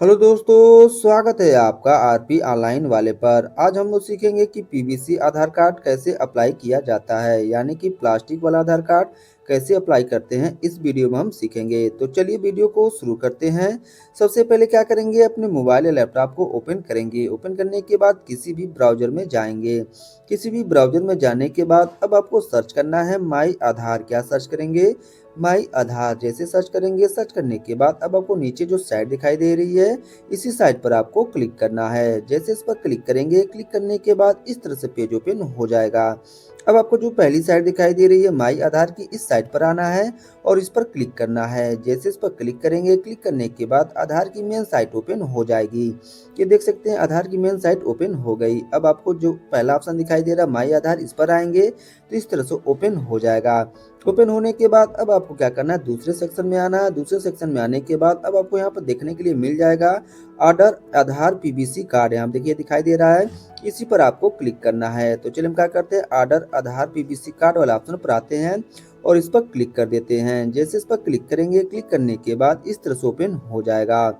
Hello दोस्तों, स्वागत है आपका आरपी ऑनलाइन वाले पर। आज हम लोग सीखेंगे कि पीवीसी आधार कार्ड कैसे अप्लाई किया जाता है, यानी कि प्लास्टिक वाला आधार कार्ड कैसे अप्लाई करते हैं, इस वीडियो में हम सीखेंगे। तो चलिए वीडियो को शुरू करते हैं। सबसे पहले क्या करेंगे, अपने मोबाइल या लैपटॉप को ओपन करेंगे। ओपन करने के बाद किसी भी ब्राउज़र में जाएंगे। किसी भी ब्राउज़र में जाने के बाद अब आपको सर्च करना है माई आधार। क्या सर्च करेंगे? माई आधार। जैसे सर्च करेंगे, सर्च करने के बाद अब आपको नीचे जो साइट दिखाई दे रही है, इसी साइट पर आपको क्लिक करना है। जैसे इस पर क्लिक करेंगे, क्लिक करने के बाद इस तरह से पेज ओपन हो जाएगा। अब आपको जो पहली साइट दिखाई दे रही है माई आधार की, इस साइट पर आना है और इस पर क्लिक करना है। जैसे इस पर क्लिक करेंगे, क्लिक करने के बाद आधार की मेन साइट ओपन हो जाएगी। ये देख सकते हैं आधार की मेन साइट ओपन हो गई। अब आपको जो पहला ऑप्शन दिखाई दे रहा है माई आधार, इस पर आएंगे तो इस तरह से ओपन हो जाएगा। ओपन होने के बाद अब आपको क्या करना है, दूसरे सेक्शन में आना है। दूसरे सेक्शन में आने के बाद अब आपको यहाँ पर देखने के लिए मिल जाएगा ऑर्डर आधार पीवीसी कार्ड। यहाँ देखिए दिखाई दे रहा है, इसी पर आपको क्लिक करना है। तो चलिए हम क्या करते हैं, ऑर्डर आधार पीवीसी कार्ड वाला ऑप्शन पर आते हैं और इस पर क्लिक कर देते हैं। जैसे इस पर क्लिक करेंगे, क्लिक करने के बाद इस तरह से ओपन हो जाएगा।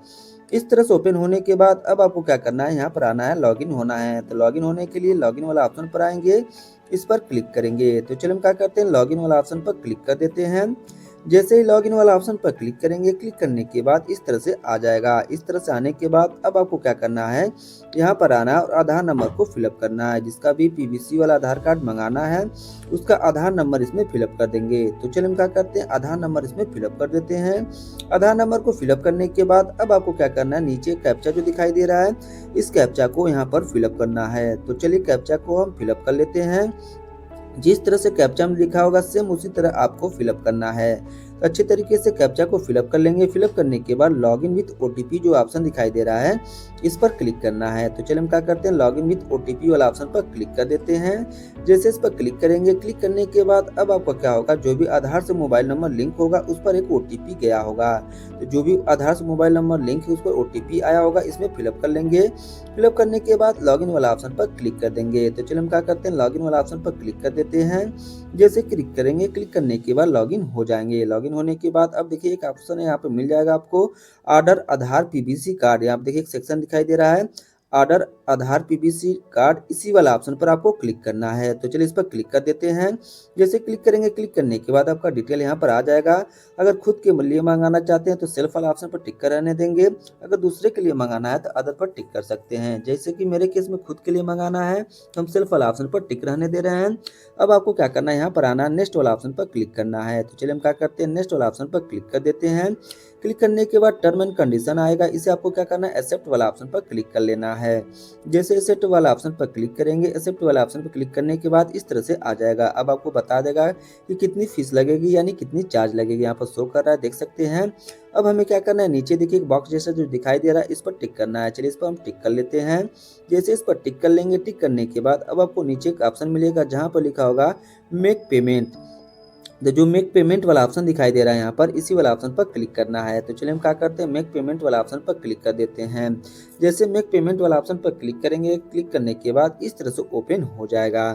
इस तरह से ओपन होने के बाद अब आपको क्या करना है, यहाँ पर आना है, लॉगिन होना है। तो लॉगिन होने के लिए लॉगिन वाला ऑप्शन पर आएंगे, इस पर क्लिक करेंगे। तो चलिए हम क्या करते हैं, लॉगिन वाला ऑप्शन पर क्लिक कर देते हैं। जैसे ही लॉगिन वाला ऑप्शन पर क्लिक करेंगे, क्लिक करने के बाद इस तरह से आ जाएगा। इस तरह से आने के बाद अब आपको क्या करना है, यहाँ पर आना है और आधार नंबर को फिलअप करना है। जिसका भी पीवीसी वाला आधार कार्ड मंगाना है, उसका आधार नंबर इसमें फिलअप कर देंगे। तो चलिए हम क्या करते हैं, आधार नंबर इसमें फिलअप कर देते हैं। आधार नंबर को फिलअप करने के बाद अब आपको क्या करना है, नीचे कैप्चा जो दिखाई दे रहा है, इस कैप्चा को यहाँ पर फिलअप करना है। तो चलिए कैप्चा को हम फिलअप कर लेते हैं। जिस तरह से कैप्चा में लिखा होगा सेम उसी तरह आपको फिलअप करना है। तो अच्छे तरीके से कैप्चा को फिलअप कर लेंगे। फिलअप करने के बाद लॉगिन विथ ओटीपी जो ऑप्शन दिखाई दे रहा है, इस पर क्लिक करना है। तो चलिए हम क्या करते हैं, लॉगिन विथ ओटीपी वाला ऑप्शन पर क्लिक कर देते हैं। जैसे इस पर क्लिक करेंगे, क्लिक करने के बाद अब आपका क्या होगा, जो भी आधार से मोबाइल नंबर लिंक होगा उस पर एक ओटीपी गया होगा। तो जो भी आधार से मोबाइल नंबर लिंक है उस पर ओटीपी आया होगा, इसमें फिलअप कर लेंगे। फिलअप करने के बाद लॉगिन वाला ऑप्शन पर क्लिक कर देंगे। तो चलिए हम क्या करते हैं, लॉगिन वाला ऑप्शन पर क्लिक कर देते हैं। जैसे क्लिक करेंगे, क्लिक करने के बाद लॉगिन हो जाएंगे। लॉगिन होने के बाद अब देखिए एक ऑप्शन है, यहाँ पे मिल जाएगा आपको ऑर्डर आधार पीवीसी कार्ड। यहाँ पे देखिए एक सेक्शन दिखाई दे रहा है, ऑर्डर आधार पीवीसी कार्ड, इसी वाला ऑप्शन पर आपको क्लिक करना है। तो चलिए इस पर क्लिक कर देते हैं। जैसे क्लिक करेंगे, क्लिक करने के बाद आपका डिटेल यहाँ पर आ जाएगा। अगर खुद के लिए मंगाना चाहते हैं तो सेल्फ वाला ऑप्शन पर टिक कर रहने देंगे। अगर दूसरे के लिए मंगाना है तो अदर पर टिक कर सकते हैं। जैसे कि मेरे केस में खुद के लिए मंगाना है तो हम सेल्फ वाला ऑप्शन पर टिक रहने दे रहे हैं। अब आपको क्या करना है, यहाँ पर आना है, नेक्स्ट वाला ऑप्शन पर क्लिक करना है। तो चलिए हम क्या करते हैं, नेक्स्ट वाला ऑप्शन पर क्लिक कर देते हैं। क्लिक करने के बाद टर्म एंड कंडीशन आएगा, इसे आपको क्या करना है, एक्सेप्ट वाला ऑप्शन पर क्लिक कर लेना है। जैसे एक्सेप्ट वाला ऑप्शन पर क्लिक करेंगे, एक्सेप्ट वाला ऑप्शन पर क्लिक करने के बाद इस तरह से आ जाएगा। अब आपको बता देगा कि कितनी फीस लगेगी, यानी कितनी चार्ज लगेगी, यहाँ पर शो कर रहा है, देख सकते हैं। अब हमें क्या करना है, नीचे देखिए एक बॉक्स जैसा जो दिखाई दे रहा है, इस पर टिक करना है। चलिए इस पर हम टिक कर लेते हैं। जैसे इस पर टिक कर लेंगे, टिक करने के बाद अब आपको नीचे एक ऑप्शन मिलेगा जहाँ पर लिखा होगा मेक पेमेंट। तो जो मेक पेमेंट वाला ऑप्शन दिखाई दे रहा है यहाँ पर, इसी वाला ऑप्शन पर क्लिक करना है। तो चलिए हम क्या करते हैं, मेक पेमेंट वाला ऑप्शन पर क्लिक कर देते हैं। जैसे मेक पेमेंट वाला ऑप्शन पर क्लिक करेंगे, क्लिक करने के बाद इस तरह से ओपन हो जाएगा।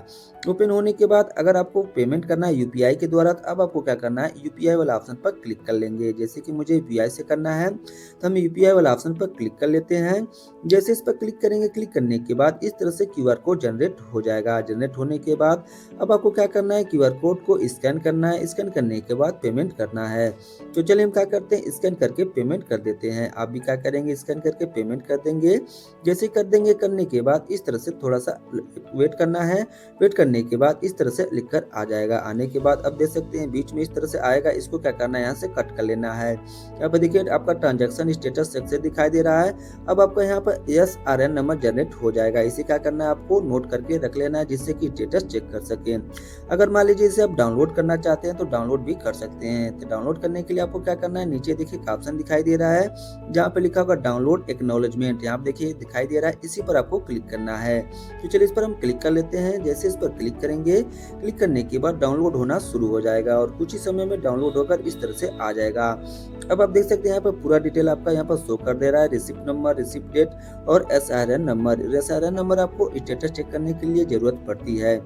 ओपन होने के बाद अगर आपको पेमेंट करना है यूपीआई के द्वारा, तो अब आपको क्या करना है, यूपीआई वाला ऑप्शन पर क्लिक कर लेंगे। जैसे कि मुझे यूपीआई से करना है तो हम यूपीआई वाला ऑप्शन पर क्लिक कर लेते हैं। जैसे इस पर क्लिक करेंगे, क्लिक करने के बाद इस तरह से क्यूआर कोड जनरेट हो जाएगा। जनरेट होने के बाद अब आपको क्या करना है, क्यूआर कोड को स्कैन करना है। स्कैन करने के बाद पेमेंट करना है। तो चलिए हम क्या करते हैं, स्कैन करके पेमेंट कर देते हैं। आप भी क्या करेंगे, स्कैन करके पेमेंट कर देंगे। जैसे कर देंगे, करने के बाद इस तरह से थोड़ा सा वेट करना है। वेट करने के बाद इस तरह से लिखकर आ जाएगा। आने के बाद अब देख सकते हैं बीच में इस तरह से आएगा, इसको क्या करना है, यहाँ से कट कर लेना है। यहाँ पर देखिए आपका ट्रांजैक्शन स्टेटस सेक्शन दिखाई दे रहा है। अब आपका यहाँ पर SRN नंबर जनरेट हो जाएगा। इसे क्या करना है, आपको नोट करके रख लेना है, जिससे कि स्टेटस चेक कर सकें। अगर मान लीजिए इसे आप डाउनलोड करना चाहते हैं तो डाउनलोड भी कर सकते हैं। तो डाउनलोड करने के लिए आपको क्या करना है, नीचे देखिए एक ऑप्शन दिखाई दे रहा है जहाँ पे लिखा होगा डाउनलोड एक्नॉलेजमेंट, यहाँ पे देखिए दिखाई दे रहा है, इसी पर आपको क्लिक करना है। तो चलिए इस पर हम क्लिक कर लेते हैं। जैसे इस पर क्लिक करेंगे, क्लिक करने के बाद डाउनलोड होना शुरू हो जाएगा और कुछ ही समय में डाउनलोड होकर इस तरह से आ जाएगा। अब आप देख सकते हैं यहाँ पर पूरा डिटेल आपका यहाँ पर शो कर दे रहा है, रिसिप्ट नंबर, रिसिप्ट डेट और SRN नंबर। SRN नंबर आपको स्टेटस चेक करने के लिए जरूरत पड़ती है।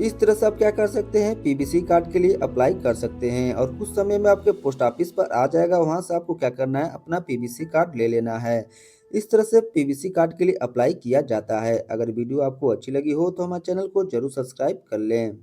इस तरह से आप क्या कर सकते हैं, पीवीसी कार्ड के लिए अप्लाई कर सकते हैं और कुछ समय में आपके पोस्ट ऑफिस पर आ जाएगा। वहां से आपको क्या करना है, अपना पीवीसी कार्ड ले लेना है। इस तरह से पीवीसी कार्ड के लिए अप्लाई किया जाता है। अगर वीडियो आपको अच्छी लगी हो तो हमारे चैनल को जरूर सब्सक्राइब कर लें।